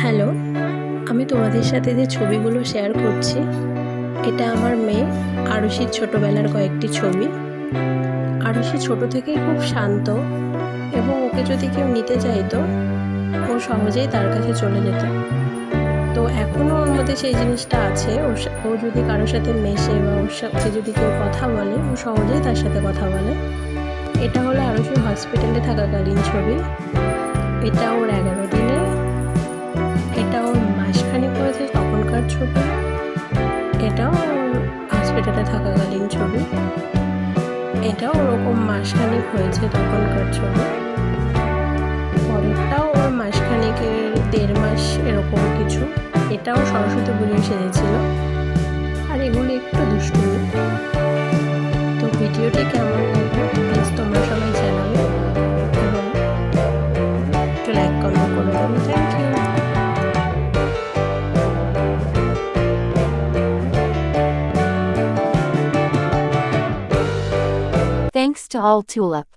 Hello, আমি তোমাদের সাথে যে ছবিগুলো শেয়ার করছি, এটা আমার মেয়ে আরুষির ছোটোবেলার কয়েকটি ছবি। আরুষি ছোট থেকেই খুব শান্ত এবং ওকে যদি কেউ নিতে চাইতো, ও সহজেই তার কাছে চলে যেত। তো এখনও ওর মধ্যে সেই জিনিসটা আছে। ও যদি কারোর সাথে মেশে বা ওর সাথে যদি কেউ কথা বলে, ও সহজেই তার সাথে কথা বলে। এটা হলো আরুষি হসপিটালে থাকাকালীন ছবি। এটা ওর 11 দিনে, এটা ওর মাসখানেক হয়েছে তখনকার ছবি, এটাও ওর হসপিটালে থাকাকালীন ছবি, এটাও ওরকম মাসখানেক হয়েছে তখনকার ছবি, পরেরটাও ওর মাসখানেকের 1.5 মাস এরকম কিছু, এটাও সরস্বতী পুজোয় সেজেছিল। আর এগুলো একটু দুষ্টুমি। তো ভিডিওটি কেমন লাগবে প্লিজ তোমরা সবাই জানাবে এবং একটু লাইক কমেন্ট করে দেবে। Thank you. Thanks to all Tulip.